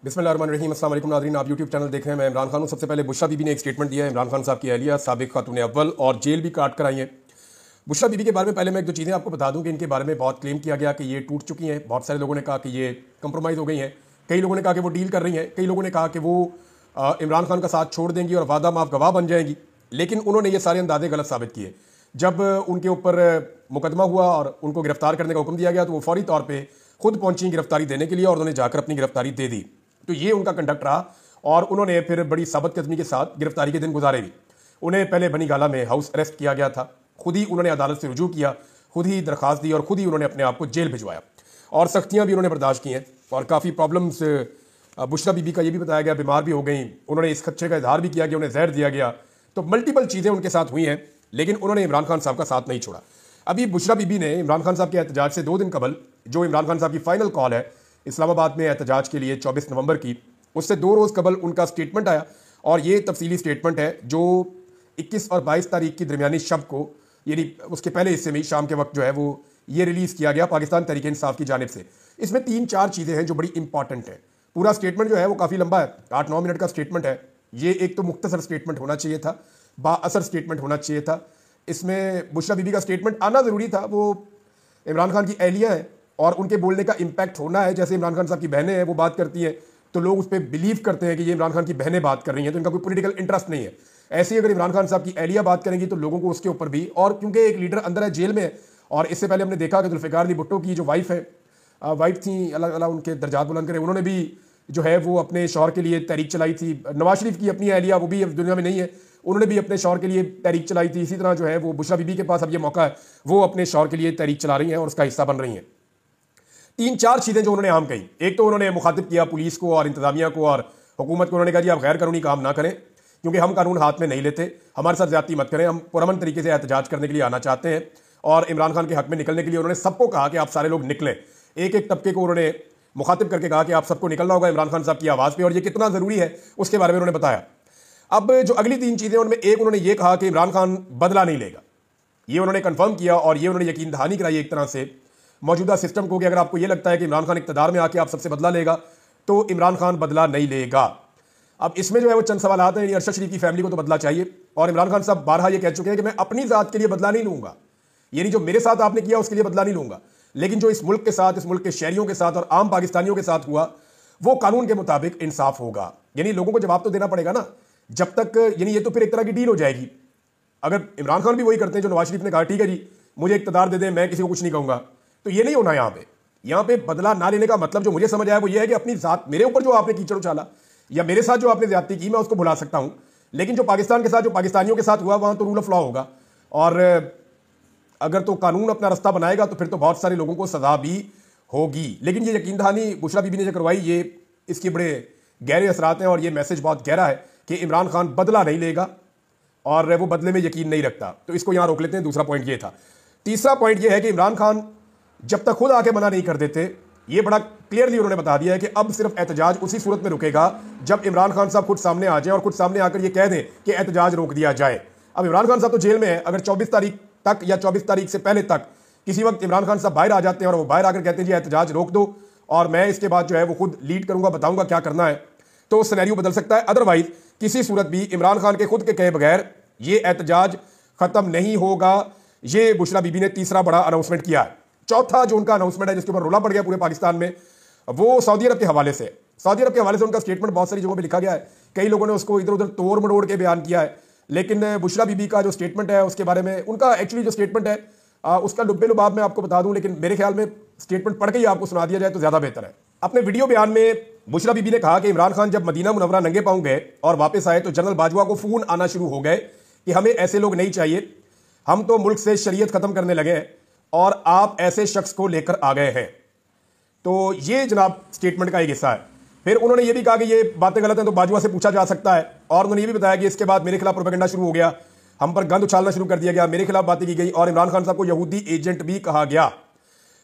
बिस्मिल्लाहिर्रहमानिर्रहीम। अस्सलाम वालेकुम नाज़रीन, आप यूट्यूब चैनल देख रहे हैं। मैं इमरान खान हूँ। सबसे पहले बुशरा बीबी ने एक स्टेटमेंट दिया है। इमरान खान साहब की अहलिया साबिक खातून अव्वल और जेल भी काट कर आई हैं। बुशरा बीबी के बारे में पहले मैं एक दो चीज़ें आपको बता दूं कि इनके बारे में बहुत क्लेम किया गया कि ये टूट चुकी हैं। बहुत सारे लोगों ने कहा कि ये कंप्रोमाइज़ हो गई हैं, कई लोगों ने कहा कि वो डील कर रही हैं, कई लोगों ने कहा कि वो इमरान खान का साथ छोड़ देंगी और वादा माफ गवाह बन जाएंगी। लेकिन उन्होंने ये सारे अंदाजे गलत साबित किए। जब उनके ऊपर मुकदमा हुआ और उनको गिरफ्तार करने का हुक्म दिया गया तो वो फौरी तौर पर खुद पहुंची गिरफ्तारी देने के लिए और उन्होंने जाकर अपनी गिरफ्तारी दे दी। तो ये उनका कंडक्ट रहा और उन्होंने फिर बड़ी साबित कदमी के साथ गिरफ्तारी के दिन गुजारे भी। उन्हें पहले बनीगाला में हाउस अरेस्ट किया गया था, खुद ही उन्होंने अदालत से रुजू किया, खुद ही दरखास्त दी और खुद ही उन्होंने अपने आप को जेल भिजवाया और सख्तियां भी उन्होंने बर्दाश्त की हैं और काफ़ी प्रॉब्लम्स। बुशरा बीबी का ये भी बताया गया बीमार भी हो गई, उन्होंने इस खदशे का इजहार भी किया कि उन्हें जहर दिया गया। तो मल्टीपल चीज़ें उनके साथ हुई हैं, लेकिन उन्होंने इमरान खान साहब का साथ नहीं छोड़ा। अभी बुशरा बीबी ने इमरान खान साहब के एहतजाज से 2 दिन कबल, जो इमरान खान साहब की फाइनल कॉल है इस्लामाबाद में एहतजाज के लिए 24 नवंबर की, उससे 2 रोज़ कबल उनका स्टेटमेंट आया और ये तफसीली स्टेटमेंट है जो 21 और 22 तारीख की दरमियानी शब को, यानी उसके पहले हिस्से में शाम के वक्त जो है वो ये रिलीज़ किया गया पाकिस्तान तहरीक इंसाफ की जानिब से। इसमें 3-4 चीज़ें हैं जो बड़ी इंपॉर्टेंट है। पूरा स्टेटमेंट जो है वो काफ़ी लंबा है, 8-9 मिनट का स्टेटमेंट है। ये एक तो मुख्तसर स्टेटमेंट होना चाहिए था, बाअसर स्टेटमेंट होना चाहिए था। इसमें बुशरा बीबी का स्टेटमेंट आना ज़रूरी था। वो इमरान खान की अहलिया हैं और उनके बोलने का इम्पैक्ट होना है। जैसे इमरान खान साहब की बहनें हैं, वो बात करती हैं तो लोग उस पर बिलीव करते हैं कि ये इमरान खान की बहनें बात कर रही हैं, तो इनका कोई पॉलिटिकल इंटरेस्ट नहीं है। ऐसे ही अगर इमरान खान साहब की अहलिया बात करेंगी तो लोगों को उसके ऊपर भी, और क्योंकि एक लीडर अंदर है, जेल में है, और इससे पहले हमने देखा कि जुल्फ़िकार अली भुट्टो की जो वाइफ है, वाइफ थी, अल्लाह अल्लाह उनके दर्जात बुलंद करे, उन्होंने भी जो है वो अपने शौहर के लिए तहरीक चलाई थी। नवाज शरीफ की अपनी अहलिया, वो भी अब दुनिया में नहीं है, उन्होंने भी अपने शौहर के लिए तहरीक चलाई थी। इसी तरह जो है वो बुशरा बीबी के पास अब ये मौका है, वो अपने शौहर के लिए तहरीक चला रही हैं और उसका हिस्सा बन रही हैं। 3-4 चीज़ें जो उन्होंने आम कही। एक तो उन्होंने मुखातिब किया पुलिस को और इंतजामिया को और हुकूमत को। उन्होंने कहा जी आप गैर कानूनी काम ना करें, क्योंकि हम कानून हाथ में नहीं लेते, हमारे साथ ज्यादती मत करें, हम पुरअमन तरीके से एहतजाज करने के लिए आना चाहते हैं। और इमरान खान के हक में निकलने के लिए उन्होंने सबको कहा कि आप सारे लोग निकलें। एक एक तबके को उन्होंने मुखातिब करके कहा कि आप सबको निकलना होगा इमरान खान साहब की आवाज़ पर, और ये कितना ज़रूरी है उसके बारे में उन्होंने बताया। अब जो अगली 3 चीज़ें, उनमें एक उन्होंने ये कहा कि इमरान खान बदला नहीं लेगा। ये उन्होंने कंफर्म किया और ये उन्होंने यकीन दहानी कराई एक तरह से मौजूदा सिस्टम को कि अगर आपको ये लगता है कि इमरान खान इक़्तिदार में आके आप सबसे बदला लेगा तो इमरान खान बदला नहीं लेगा। अब इसमें जो है वो चंद सवाल आते हैं। अरशद शरीफ की फैमिली को तो बदला चाहिए और इमरान खान साहब बारहा ये कह चुके हैं कि मैं अपनी ज़ात के लिए बदला नहीं लूंगा, यानी जो मेरे साथ आपने किया उसके लिए बदला नहीं लूंगा, लेकिन जो इस मुल्क के साथ, इस मुल्क के शहरियों के साथ और आम पाकिस्तानियों के साथ हुआ वो कानून के मुताबिक इंसाफ होगा। यानी लोगों को जवाब तो देना पड़ेगा ना, जब तक, यानी ये तो फिर एक तरह की डील हो जाएगी। अगर इमरान खान भी वही करते हैं जो नवाज शरीफ ने कहा, ठीक है जी मुझे इक़्तिदार दे दें, मैं किसी को कुछ नहीं कहूंगा, तो ये नहीं होना। यहाँ पे बदला ना लेने का मतलब जो मुझे समझ आया वो ये है कि अपनी जात, मेरे ऊपर जो आपने कीचड़ उछाला या मेरे साथ जो आपने ज्यादती की, मैं उसको भुला सकता हूं, लेकिन जो पाकिस्तान के साथ, जो पाकिस्तानियों के साथ हुआ, वहां तो रूल ऑफ लॉ होगा। और अगर तो कानून अपना रास्ता बनाएगा तो फिर तो बहुत सारे लोगों को सजा भी होगी। लेकिन ये यकीन दहानी बुशरा बीबी ने जो करवाई, ये इसके बड़े गहरे असरात हैं और ये मैसेज बहुत गहरा है कि इमरान खान बदला नहीं लेगा और वो बदले में यकीन नहीं रखता। तो इसको यहां रोक लेते हैं। दूसरा पॉइंट ये था। तीसरा पॉइंट ये है कि इमरान खान जब तक खुद आके मना नहीं कर देते, ये बड़ा क्लियरली उन्होंने बता दिया है कि अब सिर्फ एहतजाज उसी सूरत में रुकेगा जब इमरान खान साहब खुद सामने आ जाए और खुद सामने आकर ये कह दें कि एहतजाज रोक दिया जाए। अब इमरान खान साहब तो जेल में है, अगर 24 तारीख तक या 24 तारीख से पहले तक किसी वक्त इमरान खान साहब बाहर आ जाते हैं और वो बाहर आकर कहते हैं जी एहतजाज रोक दो और मैं इसके बाद जो है वो खुद लीड करूंगा, बताऊंगा क्या करना है, तो सिनेरियो बदल सकता है। अदरवाइज किसी सूरत भी इमरान खान के खुद के कहे बगैर ये एहतजाज खत्म नहीं होगा। ये बुशरा बीबी ने तीसरा बड़ा अनाउंसमेंट किया है। चौथा जो उनका अनाउंसमेंट है जिसके ऊपर रोला पड़ गया पूरे पाकिस्तान में, वो सऊदी अरब के हवाले से। सऊदी अरब के हवाले से उनका स्टेटमेंट बहुत सारी जगहों पे लिखा गया है, कई लोगों ने उसको इधर उधर तोड़ मड़ोड़ के बयान किया है, लेकिन बुशरा बीबी का जो स्टेटमेंट है उसके बारे में, उनका एक्चुअली जो स्टेटमेंट है उसका लुब्बे लुबाब मैं आपको बता दूं, लेकिन मेरे ख्याल में स्टेटमेंट पढ़ के ही आपको सुना दिया जाए तो ज्यादा बेहतर है। अपने वीडियो बयान में बुशरा बीबी ने कहा कि इमरान खान जब मदीना मुनव्वरा नंगे पांव गए और वापस आए तो जनरल बाजवा को फोन आना शुरू हो गए कि हमें ऐसे लोग नहीं चाहिए, हम तो मुल्क से शरीयत खत्म करने लगे हैं और आप ऐसे शख्स को लेकर आ गए हैं। तो ये जनाब स्टेटमेंट का एक हिस्सा है। फिर उन्होंने ये भी कहा कि ये बातें गलत हैं तो बाजवा से पूछा जा सकता है, और उन्होंने ये भी बताया कि इसके बाद मेरे खिलाफ प्रोपेगेंडा शुरू हो गया, हम पर गंद उछालना शुरू कर दिया गया, मेरे खिलाफ बातें की गई और इमरान खान साहब को यहूदी एजेंट भी कहा गया।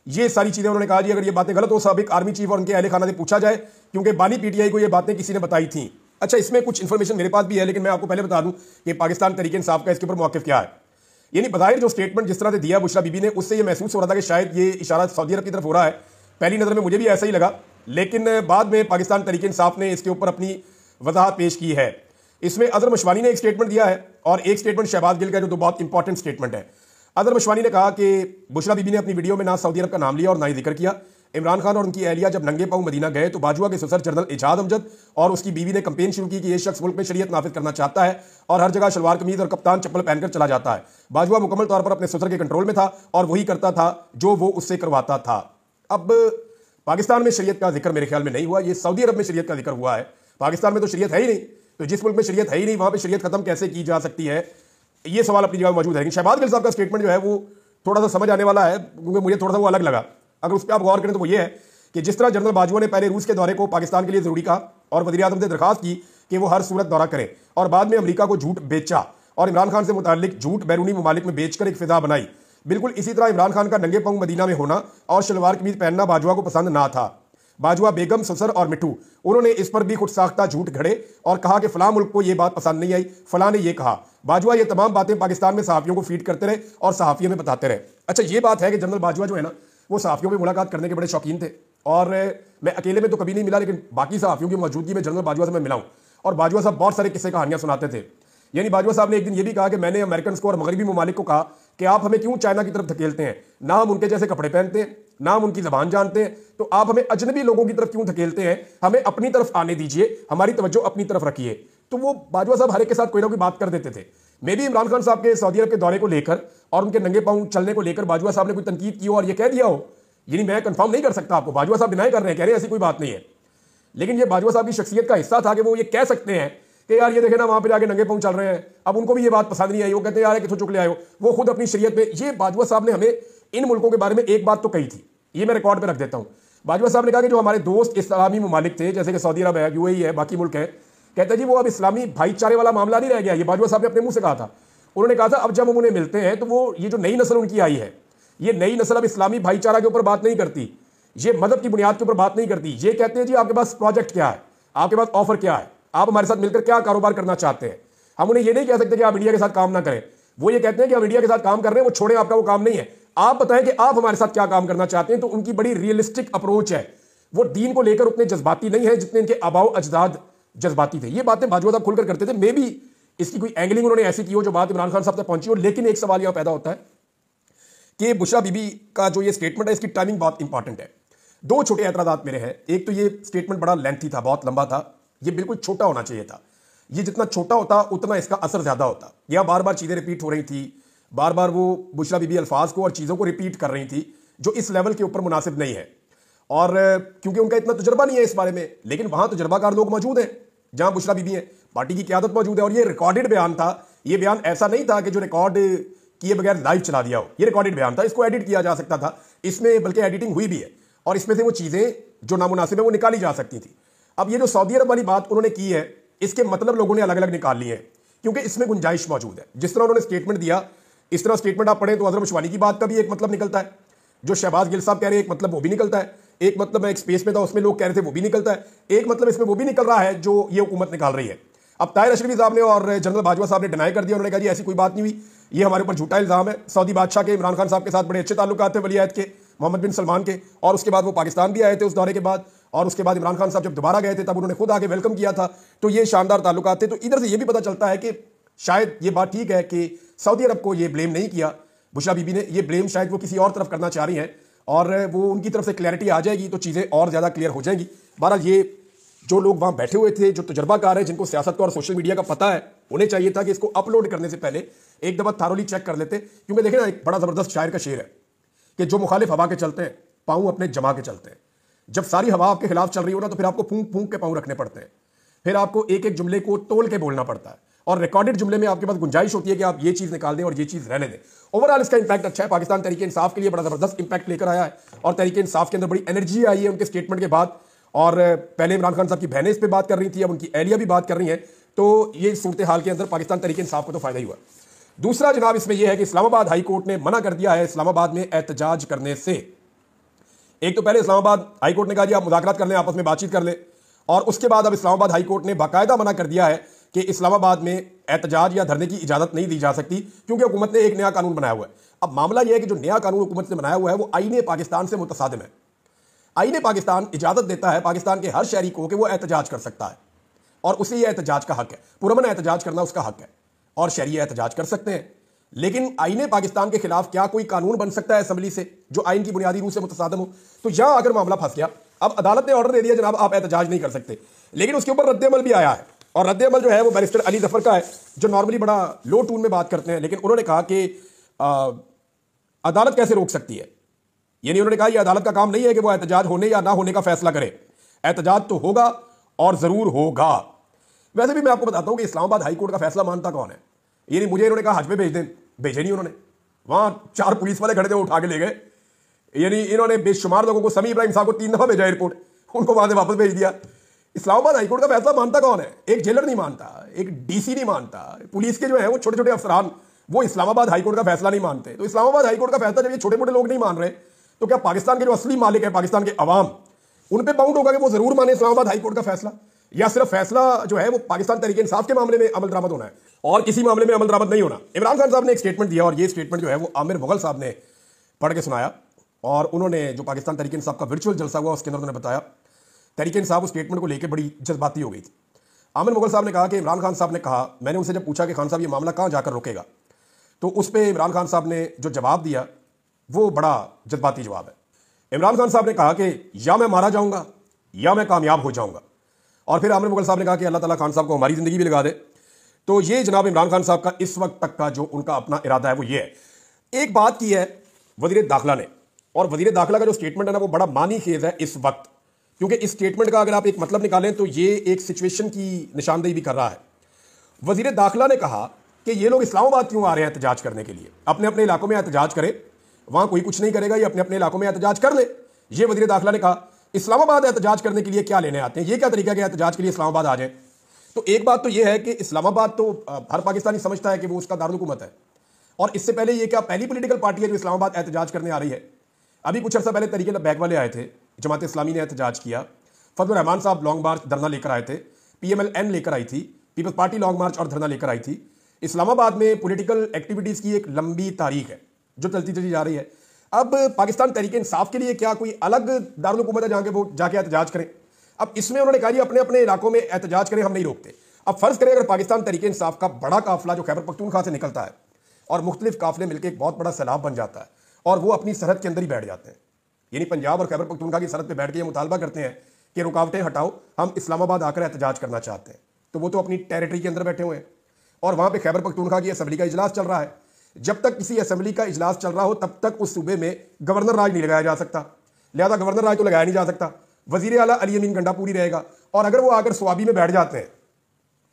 ये सारी चीजें उन्होंने कहा जी अगर ये बातें गलत हो साबिक आर्मी चीफ और उनके अहले खाना से पूछा जाए, क्योंकि बानी पीटीआई को ये बातें किसी ने बताई थी। अच्छा, इसमें कुछ इंफॉर्मेशन मेरे पास भी है, लेकिन मैं आपको पहले बता दूं कि पाकिस्तान तहरीक इंसाफ का इसके ऊपर मौक़िफ़ क्या है। यानी बज़ाहिर जो स्टेटमेंट जिस तरह से दिया बुशरा बीबी ने, उससे ये महसूस हो रहा था कि शायद ये इशारा सऊदी अरब की तरफ हो रहा है। पहली नज़र में मुझे भी ऐसा ही लगा लेकिन बाद में पाकिस्तान तहरीक इंसाफ ने इसके ऊपर अपनी वजाहत पेश की है। इसमें अजहर मशवानी ने एक स्टेटमेंट दिया है और एक स्टेटमेंट शहबाज गिल का जो बहुत इंपॉर्टेंट स्टेटमेंट है। अजहर मशवानी ने कहा कि बुशरा बीबी ने अपनी वीडियो में ना सऊदी अरब का नाम लिया और ना ही जिक्र किया। इमरान खान और उनकी अहलिया जब नंगे पांव मदीना गए तो बाजुआ के ससुर जनरल इजाद अमजद और उसकी बीवी ने कंपेन शुरू की कि यह शख्स मुल्क में शरीयत नाफिज करना चाहता है और हर जगह शलवार कमीज और कप्तान चप्पल पहनकर चला जाता है। बाजुआ मुकम्मल तौर पर अपने ससुर के कंट्रोल में था और वही करता था जो वो उससे करवाता था। अब पाकिस्तान में शरीयत का जिक्र मेरे ख्याल में नहीं हुआ, ये सऊदी अरब में शरीयत का जिक्र हुआ है। पाकिस्तान में तो शरीयत है ही नहीं, तो जिस मुल्क में शरीयत है ही नहीं वहां पर शरीयत खत्म कैसे की जा सकती है, ये सवाल अपनी जगह मौजूद है। लेकिन शहबाज गिल साहब का स्टेटमेंट जो है वो थोड़ा सा समझ आने वाला है, क्योंकि मुझे थोड़ा सा वो अलग लगा। अगर उस पर आप गौर करें तो वो ये है कि जिस तरह जनरल बाजुआ ने पहले रूस के दौरे को पाकिस्तान के लिए जरूरी कहा और वज़ीर-ए-आज़म से दरखास्त की कि वो हर सूरत दौरा करें, और बाद में अमेरिका को झूठ बेचा और इमरान खान से मुताल्लिक झूठ बैरूनी ममालिक में बेचकर एक फिजा बनाई, बिल्कुल इसी तरह इमरान खान का नंगे पांव मदीना में होना और शलवार कमीज पहनना बाजुआ को पसंद ना था। बाजुआ, बेगम, ससुर और मिट्टू, उन्होंने इस पर भी खुद साख्ता झूठ घड़े और कहा कि फलां मुल्क को यह बात पसंद नहीं आई, फलां ने यह कहा। बाजुआ ये तमाम बातें पाकिस्तान में सहाफियों को फीड करते रहे और सहाफियों में बताते रहे। अच्छा, ये बात है कि जनरल बाजुआ जो है ना वो सहाफियों में मुलाकात करने के बड़े शौकीन थे और मैं अकेले में तो कभी नहीं मिला, लेकिन बाकी सहाफियों की मौजूदगी में जनरल बाजुआ से मैं मिला हूं और बाजुआ साहब बहुत सारे किस्से कहानियां सुनाते थे। यानी बाजुआ साहब ने एक दिन ये भी कहा कि मैंने अमेरिकन को और मगरबी ममालिक को कहा कि आप हमें क्यों चाइना की तरफ धकेलते हैं, ना हम उनके जैसे कपड़े पहनते हैं, ना हम उनकी जबान जानते हैं, तो आप हमें अजनबी लोगों की तरफ क्यों धकेलते हैं, हमें अपनी तरफ आने दीजिए, हमारी तवज्जो अपनी तरफ रखिए। तो वो बाजुआ साहब हर एक के साथ कोई ना कोई बात कर देते थे। मे भी इमरान खान साहब के सऊदी अरब के दौरे को लेकर और उनके नंगे पांव चलने को लेकर बाजुआ साहब ने कोई तनकीद की हो और ये कह दिया हो, यानी मैं कंफर्म नहीं कर सकता आपको, बाजुआ साहब डिनाई कर रहे हैं, कह रहे हैं ऐसी कोई बात नहीं है, लेकिन ये बाजुआ साहब की शख्सियत का हिस्सा था कि वो ये कह सकते हैं कि यार ये देखे ना वहां पे जाके नंगे पांव चल रहे हैं। अब उनको भी ये बात पसंद नहीं आई, वो कहते हैं यार किथों चुक ले आए हो, वो खुद अपनी शरीयत में। ये बाजुआ साहब ने हमें इन मुल्कों के बारे में एक बात तो कही थी, ये मैं रिकॉर्ड पे रख देता हूं। बाजुआ साहब ने कहा कि जो हमारे दोस्त इस्लामी ममालिक थे, जैसे कि सऊदी अरब है, यूएई है, बाकी मुल्क है, कहते जी वो अब इस्लामी भाईचारे वाला मामला नहीं रह गया। ये बाजुआ साहब ने अपने मुंह से कहा था। उन्होंने कहा था अब जब हम उन्हें मिलते हैं तो वो ये जो नई नस्ल उनकी आई है, ये नई नस्ल अब इस्लामी भाईचारा के ऊपर बात नहीं करती, ये मदद की बुनियाद के ऊपर बात नहीं करती। ये कहते हैं जी आपके पास प्रोजेक्ट क्या है, आपके पास ऑफर क्या है, आप हमारे साथ मिलकर क्या कारोबार करना चाहते हैं। हम उन्हें ये नहीं कह सकते कि आप इंडिया के साथ काम ना करें, वो ये कहते हैं कि हम इंडिया के साथ काम कर रहे हैं, वो छोड़ें, आपका वो काम नहीं है, आप बताएं कि आप हमारे साथ क्या काम करना चाहते हैं। तो उनकी बड़ी रियलिस्टिक अप्रोच है, वो दीन को लेकर उतने जज्बाती नहीं है जितने इनके आबाओ अजदाद जज्बाती थे। ये बातें बाजुआ साहब खुलकर करते थे। मे भी इसकी कोई एंगलिंग उन्होंने ऐसी की हो जो बात इमरान खान साहब तक पहुंची हो। लेकिन एक सवाल यहां पैदा होता है कि बुशरा बीबी का जो ये स्टेटमेंट है, इसकी टाइमिंग बहुत इंपॉर्टेंट है। दो छोटे एतराजात मेरे हैं। एक तो ये स्टेटमेंट बड़ा लेंथी था, बहुत लंबा था, ये बिल्कुल छोटा होना चाहिए था। ये जितना छोटा होता उतना इसका असर ज्यादा होता। यह बार बार चीजें रिपीट हो रही थी, बार बार वो बुशरा बीबी अल्फाज को और चीजों को रिपीट कर रही थी जो इस लेवल के ऊपर मुनासिब नहीं है। और क्योंकि उनका इतना तजुर्बा नहीं है इस बारे में, लेकिन वहां तजुर्बाकार लोग मौजूद हैं जहां बुशरा बीबी है, पार्टी की क्यादत मौजूद है। और ये रिकॉर्डेड बयान था, ये बयान ऐसा नहीं था कि जो रिकॉर्ड किए बगैर लाइव चला दिया हो, ये रिकॉर्डेड बयान था, इसको एडिट किया जा सकता था, इसमें बल्कि एडिटिंग हुई भी है और इसमें से वो चीजें जो नामुनासिब है वो निकाली जा सकती थी। अब ये जो सऊदी अरब वाली बात उन्होंने की है, इसके मतलब लोगों ने अलग अलग निकाल लिए हैं, क्योंकि इसमें गुंजाइश मौजूद है। जिस तरह उन्होंने स्टेटमेंट दिया, इस तरह स्टेटमेंट आप पढ़ें तो अजहर मशवानी की बात का भी एक मतलब निकलता है, जो शहबाज गिल साहब कह रहे हैं एक मतलब वो भी निकलता है, एक मतलब मैं एक स्पेस में था उसमें लोग कह रहे थे वो भी निकलता है, एक मतलब इसमें वो भी निकल रहा है जो ये हुकूमत निकाल रही है। अब ताहिर अशरफी साहब ने और जनरल बाजवा साहब ने डिनाई कर दिया, उन्होंने कहा जी ऐसी कोई बात नहीं हुई, ये हमारे ऊपर झूठा इल्जाम है। सऊदी बादशाह के इमरान खान साहब के साथ बड़े अच्छे ताल्लुकात थे, वली अहद के, मोहम्मद बिन सलमान के, और उसके बाद वो पाकिस्तान भी आए थे उस दौरे के बाद, और उसके बाद इमरान खान साहब जब दोबारा गए थे तब उन्होंने खुद आके वेलकम किया था। तो ये शानदार ताल्लुकात थे। तो इधर से ये भी पता चलता है कि शायद ये बात ठीक है कि सऊदी अरब को ये ब्लेम नहीं किया बुशरा बीबी ने, ये ब्लेम शायद वो किसी और तरफ करना चाह रही हैं और वो उनकी तरफ से क्लैरिटी आ जाएगी तो चीज़ें और ज़्यादा क्लियर हो जाएंगी। बहरहाल ये जो लोग वहाँ बैठे हुए थे, जो तजर्बाकार है, जिनको सियासत का और सोशल मीडिया का पता है, उन्हें चाहिए था कि इसको अपलोड करने से पहले एक दफ़ा थारोली चेक कर लेते। क्योंकि देखें ना, एक बड़ा ज़बरदस्त शायर का शेर है कि जो मुखालिफ हवा के चलते हैं पाँव अपने जमा के चलते हैं। जब सारी हवा आपके खिलाफ चल रही हो ना तो फिर आपको फूंक फूंक के पाँव रखने पड़ते हैं, फिर आपको एक एक जुमले को तोल के बोलना पड़ता है, और रिकॉर्डेड जुमले में आपके पास गुंजाइश होती है कि आप ये चीज़ निकाल दें और ये चीज़ रहने दें। ओवरऑल इसका इंपैक्ट अच्छा है, पाकिस्तान तहरीक इंसाफ के लिए बड़ा ज़बरदस्त इंपैक्ट लेकर आया है और तहरीक इंसाफ के अंदर बड़ी एनर्जी आई है उनके स्टेटमेंट के बाद। और पहले इमरान खान साहब की बहनें इस पर बात कर रही थी, अब उनकी एहलिया भी बात कर रही हैं, तो ये सूरत हाल के अंदर पाकिस्तान तहरीक इंसाफ को तो फायदा ही हुआ। दूसरा जनाब इसमें यह है कि इस्लामाबाद हाई कोर्ट ने मना कर दिया है इस्लामाबाद में एहतजाज करने से। एक तो पहले इस्लामाबाद हाई कोर्ट ने कहा जी आप मुज़ाकरात कर लें, आपस में बातचीत कर लें, और उसके बाद अब इस्लामाबाद हाई कोर्ट ने बाकायदा मना कर दिया है कि इस्लामाबाद में एहतजाज या धरने की इजाजत नहीं दी जा सकती, क्योंकि हुकूमत ने एक नया कानून बनाया हुआ है। अब मामला यह है कि जो नया कानून हुकूमत ने बनाया हुआ है वो आईने पाकिस्तान से मुतसादिम है। आईने पाकिस्तान इजाजत देता है पाकिस्तान के हर शहरी को कि वो एहतजाज कर सकता है और उसे यह एहतजाज का हक है, पुरअमन एहतजाज करना उसका हक है और शहरी एहतजाज कर सकते हैं। लेकिन आईने पाकिस्तान के खिलाफ क्या कोई कानून बन सकता है असेंबली से जो आइन की बुनियादी रूह से मुतसादम हो? तो यहां अगर मामला फंस गया, अब अदालत ने ऑर्डर दे दिया जनाब आप एहतजाज नहीं कर सकते, लेकिन उसके ऊपर रद्द अमल भी आया है और रद्द अमल जो है वो बैरिस्टर अली जफर का है जो नॉर्मली बड़ा लो टून में बात करते हैं, लेकिन उन्होंने कहा कि अदालत कैसे रोक सकती है। यानी उन्होंने कहा यह अदालत का काम नहीं है कि वो एहतजाज होने या ना होने का फैसला करे, एहतजाज तो होगा और जरूर होगा। वैसे भी मैं आपको बताता हूं कि इस्लामाबाद हाई कोर्ट का फैसला मानता कौन है। यानी मुझे इन्होंने कहा हज पे भेज दें, भेजे नहीं उन्होंने, वहां 4 पुलिस वाले खड़े थे, उठा के ले गए। यानी इन्होंने बेशुमार लोगों को, समी इब्राहिम साहब को 3 दफा भेजा एयरपोर्ट, उनको वहां से वापस भेज दिया। इस्लामाबाद हाईकोर्ट का फैसला मानता कौन है? एक जेलर नहीं मानता, एक डीसी नहीं मानता, पुलिस के जो है वो छोटे छोटे अफसरान वो इस्लामाबाद हाईकोर्ट का फैसला नहीं मानते। तो इस्लामाबाद हाईकोर्ट का फैसला जब ये छोटे मोटे लोग नहीं मान रहे तो क्या पाकिस्तान के जो असली मालिक है, पाकिस्तान के अवाम, उन पे बाउंड होगा कि वो जरूर माने इस्लामाबाद हाईकोर्ट का फैसला, या सिर्फ फैसला जो है वो पाकिस्तान तहरीक इंसाफ के मामले में अमल दरामद होना है और किसी मामले में अमल दरामद नहीं होना? इमरान खान साहब ने एक स्टेटमेंट दिया और ये स्टेटमेंट जो है वो आमिर मुगल साहब ने पढ़ के सुनाया और उन्होंने जो पाकिस्तान तहरीक इंसाफ का वर्चुअल जलसा हुआ उसके अंदर उन्होंने बताया तहरीक इंसाफ उस स्टेटमेंट को लेकर बड़ी जज्बाती हो गई थी। आमिर मुगल साहब ने कहा कि इमरान खान साहब ने कहा, मैंने उनसे जब पूछा कि खान साहब ये मामला कहाँ जाकर रुकेगा, तो उस पर इमरान खान साहब ने जो जवाब दिया वो बड़ा जज्बाती जवाब है। इमरान खान साहब ने कहा कि या मैं मारा जाऊंगा या मैं कामयाब हो जाऊंगा, और फिर आमिर मुगल साहब ने कहा कि अल्लाह ताला खान साहब को हमारी जिंदगी भी लगा दे। तो ये जनाब इमरान खान साहब का इस वक्त तक का जो उनका अपना इरादा है वो ये है। एक बात की है वजीर दाखिला ने, और वजीर दाखिला का जो स्टेटमेंट है ना वो बड़ा मानी खेज है इस वक्त, क्योंकि इस स्टेटमेंट का अगर आप एक मतलब निकालें तो ये एक सिचुएशन की निशानदेही भी कर रहा है। वजीर दाखिला ने कहा कि ये लोग इस्लामाबाद क्यों आ रहे हैं एहतजाज करने के लिए, अपने अपने इलाकों में एहतजाज करें, वहां कोई कुछ नहीं करेगा, ये अपने अपने इलाकों में एहतजाज कर ले। ये वजीर दाखिला ने कहा। इस्लामाबाद एहतजाज करने के लिए क्या लेने आते हैं, ये क्या तरीका है एहतजाज के लिए इस्लामाबाद आ जाए? तो एक बात तो ये है कि इस्लामाबाद तो हर पाकिस्तानी समझता है कि वो उसका दारुल हुकूमत है, और इससे पहले ये क्या पहली पॉलिटिकल पार्टी है जो इस्लामाबाद एहतजाज करने आ रही है? अभी कुछ अर्सा पहले तरीके बैग वाले आए थे, जमात इस्लामी ने एहतजाज किया, फजल रहमान साहब लॉन्ग मार्च धरना लेकर आए थे, PMLN लेकर आई थी, पीपल्स पार्टी लॉन्ग मार्च और धरना लेकर आई थी। इस्लामाबाद में पॉलिटिकल एक्टिविटीज की एक लंबी तारीख है जो चलती चली जा रही है। अब पाकिस्तान तहरीक इंसाफ के लिए क्या कोई अलग दारुल हुकूमत है जहां के वो जाके एहतजाज करें? अब इसमें उन्होंने कहा अपने अपने इलाकों में एहतजाज करें, हम नहीं रोकते। अब फर्ज करें अगर पाकिस्तान तहरीक इंसाफ का बड़ा काफिला जो खैबर पख्तूनख्वा से निकलता है और मुख्तलिफ काफिले मिलकर एक बहुत बड़ा सैलाब बन जाता है और वो अपनी सरहद के अंदर ही बैठ जाते हैं, यानी पंजाब और खैबर पख्तूनख्वा की सरहद पर बैठ के ये मुतालबा करते हैं कि रुकावटें हटाओ, हम इस्लामाबाद आकर एहतजाज करना चाहते हैं, तो वो तो अपनी टेरिटरी के अंदर बैठे हुए हैं और वहां पर खैबर पख्तूनख्वा की असेंबली का इजलास चल रहा है। जब तक किसी असेंबली का इजलास चल रहा हो तब तक उस सूबे में गवर्नर राज नहीं लगाया जा सकता, लिहाजा गवर्नर राज तो लगाया नहीं जा सकता, वजीर आला अली अमीन गंडापुरी रहेगा। और अगर वो आकर स्वाबी में बैठ जाते हैं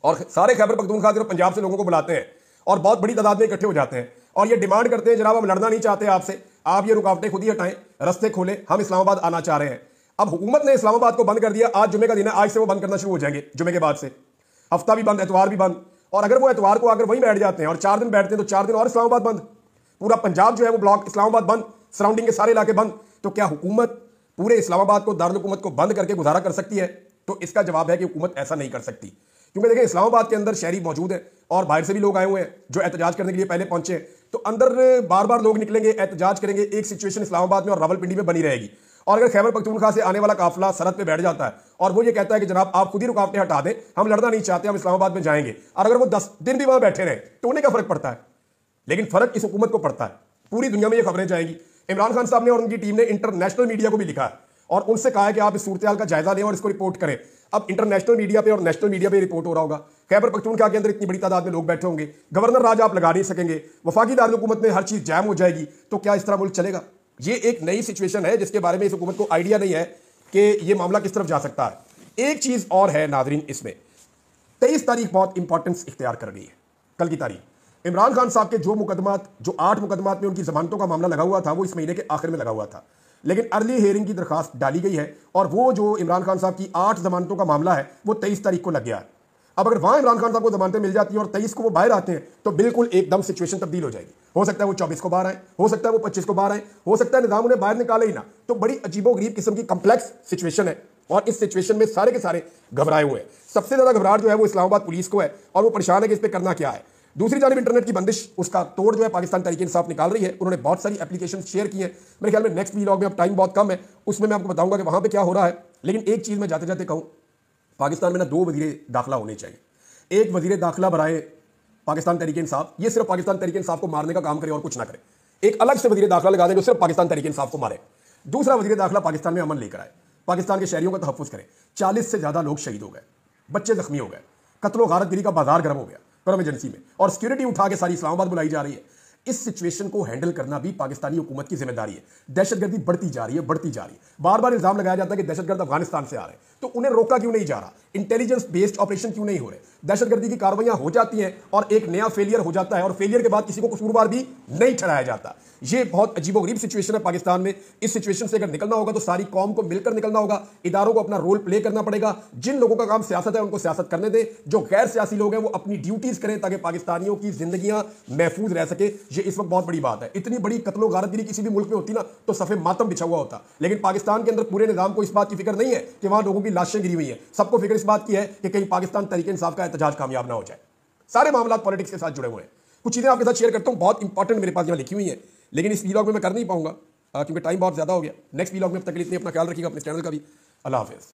और सारे खैबर पख्तूनख्वा और पंजाब से लोगों को बुलाते हैं और बहुत बड़ी तादाद में इकट्ठे हो जाते हैं और ये डिमांड करते हैं जनाब हम लड़ना नहीं चाहते आपसे, आप ये रुकावटें खुद ही हटाएं, रस्ते खोलें, हम इस्लामाबाद आना चाह रहे हैं। अब हुकूमत ने इस्लामाबाद को बंद कर दिया, आज जुमे का दिन है, आज से वो बंद करना शुरू हो जाएंगे, जुमे के बाद से हफ्ता भी बंद, एतवार भी बंद। और अगर वो एतवार को आकर वहीं बैठ जाते हैं और 4 दिन बैठते हैं तो 4 दिन और इस्लामाबाद बंद, पूरा पंजाब जो है वो ब्लॉक इस्लामाबाद बंद, सराउंडिंग के सारे इलाके बंद। तो क्या हुकूमत पूरे इस्लामाबाद को दारुल हुकूमत को बंद करके गुजारा कर सकती है? तो इसका जवाब है कि हुकूमत ऐसा नहीं कर सकती, क्योंकि देखिए इस्लामाबाद के अंदर शहरी मौजूद है और बाहर से भी लोग आए हुए हैं जो एहतजाज करने के लिए पहले पहुंचे, तो अंदर बार बार लोग निकलेंगे, एहतजाज करेंगे, एक सिचुएशन इस्लामाबाद में और रावलपिंडी में बनी रहेगी। और अगर खैबर पख्तूनख्वा से आने वाला काफिला सरहद पे बैठ जाता है और वो ये कहता है कि जनाब आप खुद ही रुकावटें हटा दें, हम लड़ना नहीं चाहते, हम इस्लामाबाद में जाएंगे, और अगर वो 10 दिन भी वहां बैठे रहे तो उन्हें क्या फर्क पड़ता है? लेकिन फर्क इस हुकूमत को पड़ता है, पूरी दुनिया में ये खबरें जाएंगी। इमरान खान साहब ने और उनकी टीम ने इंटरनेशनल मीडिया को भी लिखा है और उनसे कहा है कि आप इस सूरत का जायजा लें और इसको रिपोर्ट करें। अब इंटरनेशनल मीडिया पे और नेशनल मीडिया पे रिपोर्ट हो रहा होगा, खैबर पख्तूनख्वा के अंदर इतनी बड़ी तादाद में लोग बैठे होंगे, गवर्नर राज आप लगा नहीं सकेंगे, वफाकी दारुल हुकूमत में हर चीज जैम हो जाएगी, तो क्या इस तरह मुल्क चलेगा? ये एक नई सिचुएशन है जिसके बारे में इस हुकूमत को आइडिया नहीं है कि ये मामला किस तरफ जा सकता है। एक चीज और है नाजरीन, इसमें 23 तारीख बहुत इंपॉर्टेंस इख्तियार कर गई है, कल की तारीख। इमरान खान साहब के जो 8 मुकदमात में उनकी जमानतों का मामला लगा हुआ था वो इस महीने के आखिर में लगा हुआ था, लेकिन अर्ली हियरिंग की दरखास्त डाली गई है और वो जो इमरान खान साहब की 8 जमानतों का मामला है वो 23 तारीख को लग गया है। अब अगर वहां इमरान खान साहब को जमानतें मिल जाती हैं और 23 को वो बाहर आते हैं तो बिल्कुल एकदम सिचुएशन तब्दील हो जाएगी। हो सकता है वो 24 को बाहर आए, हो सकता है वो 25 को बाहर आए, हो सकता है निजाम उन्हें बाहर निकाले ही ना। तो बड़ी अजीबोगरीब किस्म की कंप्लेक्स सिचुएशन है और इस सिचुएशन में सारे के सारे घबराए हुए हैं। सबसे ज्यादा घबराहट जो है वो इस्लामाबाद पुलिस को है और वो परेशान है कि इस पर करना क्या है। दूसरी जानिब इंटरनेट की बंदिश, उसका तोड़ जो है पाकिस्तान तहरीक इंसाफ निकाल रही है। उन्होंने बहुत सारी एप्लीकेशन शेयर की हैं। मेरे ख्याल में नेक्स्ट व्लॉग में, अब टाइम बहुत कम है, उसमें मैं आपको बताऊंगा कि वहां पे क्या हो रहा है। लेकिन एक चीज मैं जाते जाते कहूं, पाकिस्तान में ना 2 वजीर दाखिला होने चाहिए। एक वजीर दाखिला बराए पाकिस्तान तहरीक इंसाफ, ये सिर्फ पाकिस्तान तहरीक इंसाफ को मारने का काम करे और कुछ ना करे। एक अलग से वजीर दाखिला लगा दें जो सिर्फ पाकिस्तान तहरीक इंसाफ को मारे। दूसरा वजीर दाखिला पाकिस्तान में अमन लेकर आए, पाकिस्तान के शहरियों का तहफ्फुज करे। 40 से ज्यादा लोग शहीद हो गए, बच्चे जख्मी हो गए, कत्लो गारतगिरी का बाजार गर्म हो गया परम एजेंसी में, और सिक्योरिटी उठा के सारी इस्लामाबाद बुलाई जा रही है। इस सिचुएशन को हैंडल करना भी पाकिस्तानी हुकूमत की जिम्मेदारी है। दहशतगर्दी बढ़ती जा रही है, बढ़ती जा रही है। बार बार इल्जाम लगाया जाता है कि दहशतगर्द अफगानिस्तान से आ रहे हैं, तो उन्हें रोका क्यों नहीं जा रहा? इंटेलिजेंस बेस्ड ऑपरेशन क्यों नहीं हो रहे? दहशतगर्दी की कार्रवाइयां हो जाती हैं और एक नया फेलियर हो जाता है, और फेलियर के बाद किसी को कसूरवार भी नहीं ठहराया जाता। ये बहुत अजीबोगरीब सिचुएशन है पाकिस्तान में। इस सिचुएशन से अगर निकलना होगा तो सारी कौम को मिलकर निकलना होगा। इदारों को अपना रोल प्ले करना पड़ेगा। जिन लोगों का काम सियासत है उनको सियासत करने दें, जो गैर सियासी लोग हैं वो अपनी ड्यूटीज करें ताकि पाकिस्तानियों की जिंदगियां महफूज रह सके। ये इस वक्त बहुत बड़ी बात है। इतनी बड़ी कत्लो गारतगिरी किसी भी मुल्क में होती ना तो सफे मातम बिछा हुआ होता, लेकिन पाकिस्तान के अंदर पूरे निजाम को इस बात की फिक्र नहीं है कि वहां लोगों की लाशें गिरी हुई हैं। सबको फिक्र इस बात की है कि कहीं पाकिस्तान तहरीक इंसाफ का एहतजाज कामयाब ना हो जाए। सारे मामला पॉलिटिक्स के साथ जुड़े हुए हैं। कुछ चीजें आपके साथ शेयर करता हूं, बहुत इंपॉर्टेंट मेरे पास यहां लिखी हुई है, लेकिन इस व्लॉग में मैं कर नहीं पाऊंगा क्योंकि टाइम बहुत ज्यादा हो गया। नेक्स्ट व्लॉग में, अब तक के लिए अपना ख्याल रखिएगा, अपने चैनल का भी। अल्लाह हाफिज़।